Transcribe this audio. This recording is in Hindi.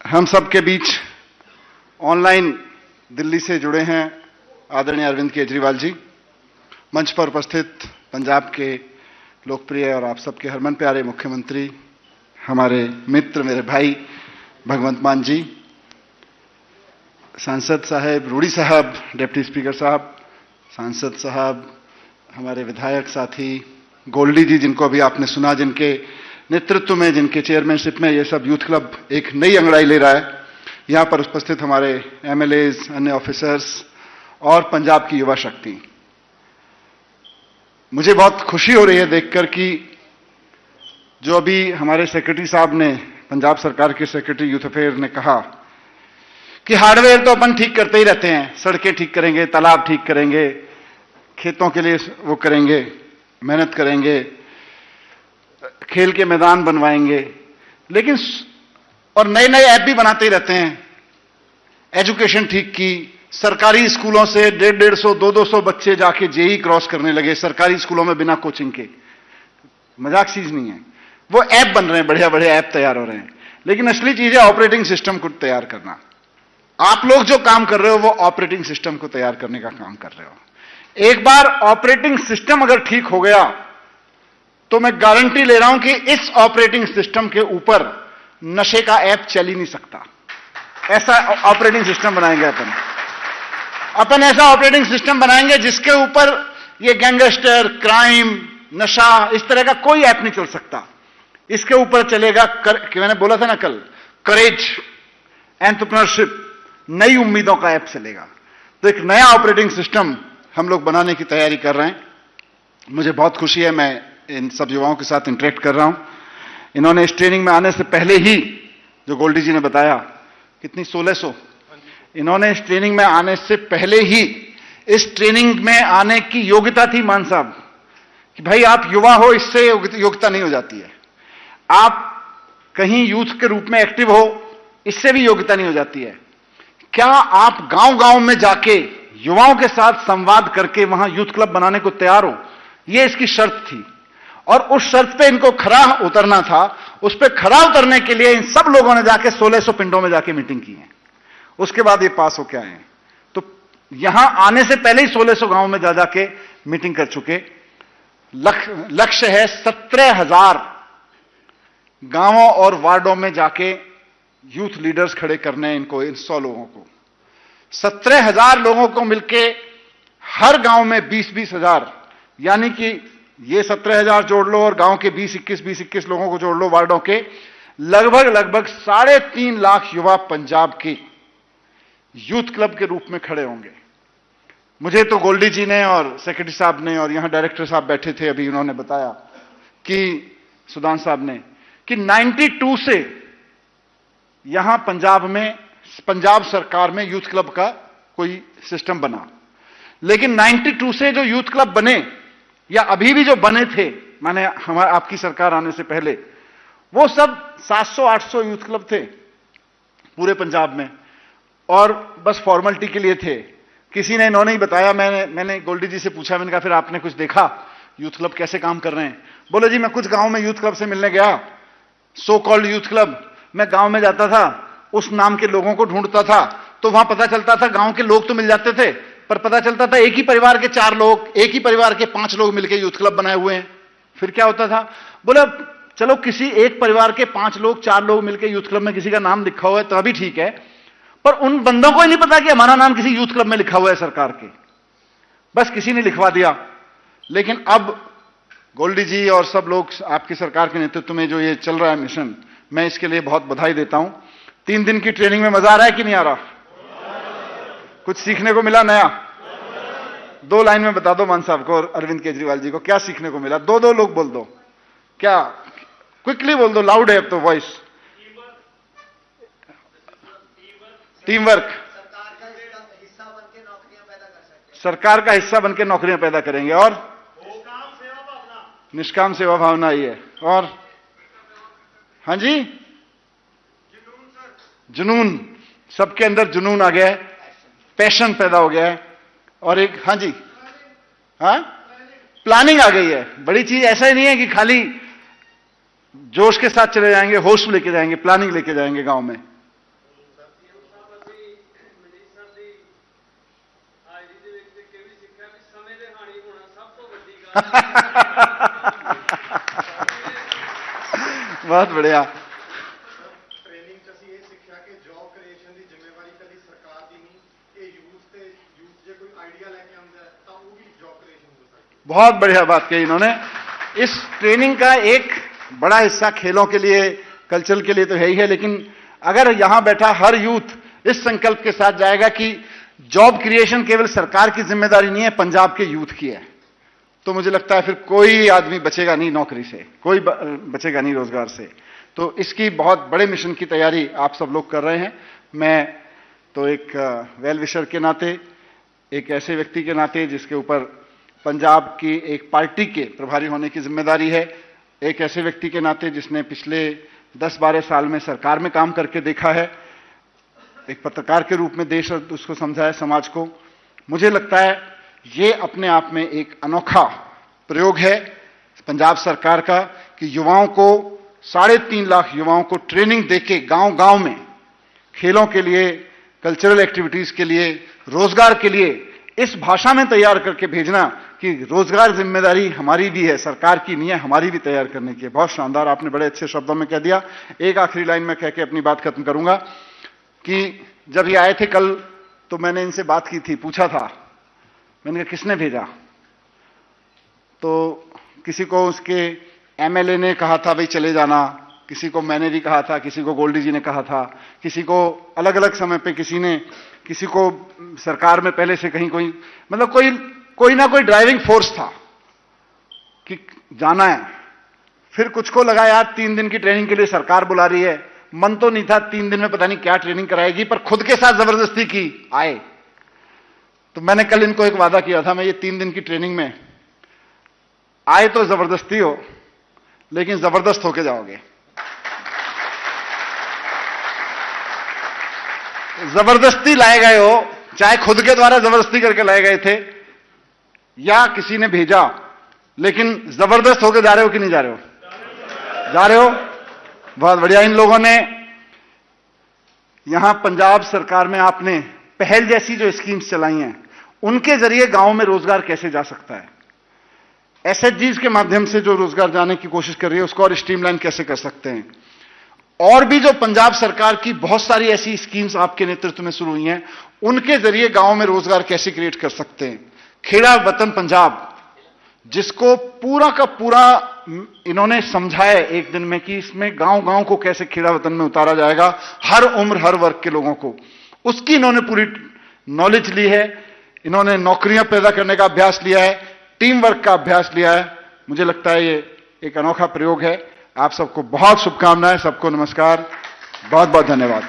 हम सब के बीच ऑनलाइन दिल्ली से जुड़े हैं आदरणीय अरविंद केजरीवाल जी। मंच पर उपस्थित पंजाब के लोकप्रिय और आप सबके हरमन प्यारे मुख्यमंत्री, हमारे मित्र, मेरे भाई भगवंत मान जी, सांसद साहब, रूडी साहब, डिप्टी स्पीकर साहब, सांसद साहब, हमारे विधायक साथी गोल्डी जी, जिनको अभी आपने सुना, जिनके नेतृत्व में, जिनके चेयरमैनशिप में ये सब यूथ क्लब एक नई अंगड़ाई ले रहा है। यहां पर उपस्थित हमारे एमएलएज, अन्य ऑफिसर्स और पंजाब की युवा शक्ति। मुझे बहुत खुशी हो रही है देखकर कि जो अभी हमारे सेक्रेटरी साहब ने, पंजाब सरकार के सेक्रेटरी यूथ अफेयर ने कहा कि हार्डवेयर तो अपन ठीक करते ही रहते हैं, सड़कें ठीक करेंगे, तालाब ठीक करेंगे, खेतों के लिए वो करेंगे, मेहनत करेंगे, खेल के मैदान बनवाएंगे, लेकिन और नए नए ऐप भी बनाते ही रहते हैं। एजुकेशन ठीक की, सरकारी स्कूलों से 150, 200 बच्चे जाके जेई क्रॉस करने लगे सरकारी स्कूलों में बिना कोचिंग के। मजाक चीज नहीं है, वो ऐप बन रहे हैं, बढ़िया बढ़िया ऐप तैयार हो रहे हैं। लेकिन असली चीज है ऑपरेटिंग सिस्टम को तैयार करना। आप लोग जो काम कर रहे हो वो ऑपरेटिंग सिस्टम को तैयार करने का काम कर रहे हो। एक बार ऑपरेटिंग सिस्टम अगर ठीक हो गया तो मैं गारंटी ले रहा हूं कि इस ऑपरेटिंग सिस्टम के ऊपर नशे का ऐप चल ही नहीं सकता। ऐसा ऑपरेटिंग सिस्टम बनाएंगे अपन ऐसा ऑपरेटिंग सिस्टम बनाएंगे जिसके ऊपर ये गैंगस्टर, क्राइम, नशा, इस तरह का कोई ऐप नहीं चल सकता। इसके ऊपर चलेगा मैंने बोला था ना कल, करेज, एंटरप्रेन्योरशिप, नई उम्मीदों का ऐप चलेगा। तो एक नया ऑपरेटिंग सिस्टम हम लोग बनाने की तैयारी कर रहे हैं। मुझे बहुत खुशी है, मैं इन सब युवाओं के साथ इंटरेक्ट कर रहा हूं। इन्होंने इस ट्रेनिंग में आने से पहले ही, जो गोल्डी जी ने बताया, कितनी 1600, इन्होंने इस ट्रेनिंग में आने से पहले ही इस ट्रेनिंग में आने की योग्यता थी मान साहब, कि भाई आप युवा हो, इससे योग्यता नहीं हो जाती है। आप कहीं यूथ के रूप में एक्टिव हो, इससे भी योग्यता नहीं हो जाती है। क्या आप गांव गांव में जाके युवाओं के साथ संवाद करके वहां यूथ क्लब बनाने को तैयार हो? यह इसकी शर्त थी और उस शर्त पे इनको खरा उतरना था। उस पे खरा उतरने के लिए इन सब लोगों ने जाके 1600 पिंडों में जाके मीटिंग की है। उसके बाद ये पास होके आए हैं। तो यहां आने से पहले ही 1600 गांव में जा जाके मीटिंग कर चुके। लक्ष्य है 17,000 गांवों और वार्डों में जाके यूथ लीडर्स खड़े करने हैं इनको, इन 100 लोगों को। 17,000 लोगों को मिलके हर गांव में 20-20 हजार, यानी कि ये 17,000 जोड़ लो और गांव के 20-21 लोगों को जोड़ लो, वार्डों के लगभग 3.5 लाख युवा पंजाब के यूथ क्लब के रूप में खड़े होंगे। मुझे तो गोल्डी जी ने और सेक्रेटरी साहब ने और यहां डायरेक्टर साहब बैठे थे अभी, उन्होंने बताया कि सुदान साहब ने कि 92 से यहां पंजाब सरकार में यूथ क्लब का कोई सिस्टम बना। लेकिन 92 से जो यूथ क्लब बने या अभी भी जो बने थे, माने हमारे आपकी सरकार आने से पहले, वो सब 700-800 यूथ क्लब थे पूरे पंजाब में, और बस फॉर्मेलिटी के लिए थे। किसी ने, इन्होंने ही बताया, मैंने गोल्डी जी से पूछा, मैंने कहा फिर आपने कुछ देखा यूथ क्लब कैसे काम कर रहे हैं? बोले जी मैं कुछ गांव में यूथ क्लब से मिलने गया, सो कॉल्ड यूथ क्लब। मैं गांव में जाता था, उस नाम के लोगों को ढूंढता था, तो वहां पता चलता था गांव के लोग तो मिल जाते थे, पर पता चलता था एक ही परिवार के 4 लोग, एक ही परिवार के 5 लोग मिलकर यूथ क्लब बनाए हुए हैं। फिर क्या होता था? बोला चलो किसी एक परिवार के 5 लोग 4 लोग मिलकर यूथ क्लब में किसी का नाम लिखा हुआ है तो अभी ठीक है, पर उन बंदों को ही नहीं पता कि हमारा नाम किसी यूथ क्लब में लिखा हुआ है सरकार के, बस किसी ने लिखवा दिया। लेकिन अब गोल्डी जी और सब लोग आपकी सरकार के नेतृत्व में जो ये चल रहा है मिशन, मैं इसके लिए बहुत बधाई देता हूं। 3 दिन की ट्रेनिंग में मजा आ रहा है कि नहीं आ रहा? कुछ सीखने को मिला नया? 2 लाइन में बता दो मान साहब को और अरविंद केजरीवाल जी को, क्या सीखने को मिला? 2 लोग बोल दो, क्या क्विकली बोल दो, लाउड है अब तो वॉइस। टीम वर्क, सरकार का हिस्सा बनकर नौकरियां पैदा करेंगे, और निष्काम सेवा भावना ही है, और हाँ जी जुनून, सबके अंदर जुनून आ गया है, पैशन पैदा हो गया है, और एक हाँ जी हाँ प्लानिंग आ गई है। बड़ी चीज ऐसा ही नहीं है कि खाली जोश के साथ चले जाएंगे, होश लेके जाएंगे, प्लानिंग लेके जाएंगे गांव में। बहुत बढ़िया। ट्रेनिंग ਚ ਅਸੀਂ ਇਹ ਸਿੱਖਿਆ ਕਿ ਜੌਬ ਕ੍ਰੀਏਸ਼ਨ ਦੀ ਜ਼ਿੰਮੇਵਾਰੀ ਕੱਲੀ ਸਰਕਾਰ ਦੀ ਨਹੀਂ, ਇਹ ਯੂਥ ਜੇ ਕੋਈ ਆਈਡੀਆ ਲੈ ਕੇ ਆਉਂਦਾ ਹੈ ਤਾਂ ਉਹ ਵੀ ਜੌਬ ਕ੍ਰੀਏਸ਼ਨ ਹੋ ਸਕਦੀ ਹੈ। बहुत बढ़िया बात कही इन्होंने। इस ट्रेनिंग का एक बड़ा हिस्सा खेलों के लिए, कल्चर के लिए तो है ही है, लेकिन अगर यहां बैठा हर यूथ इस संकल्प के साथ जाएगा कि जॉब क्रिएशन केवल सरकार की जिम्मेदारी नहीं है, पंजाब के यूथ की है, तो मुझे लगता है फिर कोई आदमी बचेगा नहीं नौकरी से, कोई बचेगा नहीं रोजगार से। तो इसकी बहुत बड़े मिशन की तैयारी आप सब लोग कर रहे हैं। मैं तो एक वेल विशर के नाते, एक ऐसे व्यक्ति के नाते जिसके ऊपर पंजाब की एक पार्टी के प्रभारी होने की जिम्मेदारी है, एक ऐसे व्यक्ति के नाते जिसने पिछले 10-12 साल में सरकार में काम करके देखा है, एक पत्रकार के रूप में देश और उसको समझा है, समाज को, मुझे लगता है ये अपने आप में एक अनोखा प्रयोग है पंजाब सरकार का कि युवाओं को 3.5 लाख युवाओं को ट्रेनिंग देके गांव-गांव में खेलों के लिए, कल्चरल एक्टिविटीज के लिए, रोजगार के लिए इस भाषा में तैयार करके भेजना कि रोजगार जिम्मेदारी हमारी भी है, सरकार की नहीं है, हमारी भी तैयार करने की है। बहुत शानदार, आपने बड़े अच्छे शब्दों में कह दिया। एक आखिरी लाइन में कह के अपनी बात खत्म करूंगा कि जब ये आए थे कल तो मैंने इनसे बात की थी, पूछा था, मैंने कहा किसने भेजा, तो किसी को उसके एमएलए ने कहा था भाई चले जाना, किसी को मैंने भी कहा था, किसी को गोल्डी जी ने कहा था, किसी को अलग अलग समय पे किसी को सरकार में पहले से कहीं कोई, मतलब कोई ना कोई ड्राइविंग फोर्स था कि जाना है। फिर कुछ को लगा यार 3 दिन की ट्रेनिंग के लिए सरकार बुला रही है, मन तो नहीं था 3 दिन में पता नहीं क्या ट्रेनिंग कराएगी, पर खुद के साथ जबरदस्ती की आए। तो मैंने कल इनको एक वादा किया था, मैं ये 3 दिन की ट्रेनिंग में आए तो जबरदस्ती हो, लेकिन जबरदस्त होके जाओगे। जबरदस्ती लाए गए हो, चाहे खुद के द्वारा जबरदस्ती करके लाए गए थे या किसी ने भेजा, लेकिन जबरदस्त होके जा रहे हो कि नहीं जा रहे हो? जा रहे हो। बहुत बढ़िया। इन लोगों ने यहां पंजाब सरकार में आपने पहल जैसी जो स्कीम्स चलाई हैं, उनके जरिए गांव में रोजगार कैसे जा सकता है, एसएचजीज के माध्यम से जो रोजगार जाने की कोशिश कर रही है उसको और स्ट्रीमलाइन कैसे कर सकते हैं, और भी जो पंजाब सरकार की बहुत सारी ऐसी स्कीम्स आपके नेतृत्व में शुरू हुई हैं, उनके जरिए गांव में रोजगार कैसे क्रिएट कर सकते हैं। खेड़ा वतन पंजाब, जिसको पूरा का पूरा इन्होंने समझाया एक दिन में कि इसमें गांव-गांव को कैसे खेड़ा वतन में उतारा जाएगा, हर उम्र हर वर्ग के लोगों को, उसकी इन्होंने पूरी नॉलेज ली है। इन्होंने नौकरियां पैदा करने का अभ्यास लिया है, टीम वर्क का अभ्यास लिया है। मुझे लगता है ये एक अनोखा प्रयोग है। आप सबको बहुत शुभकामनाएं, सबको नमस्कार, बहुत बहुत धन्यवाद।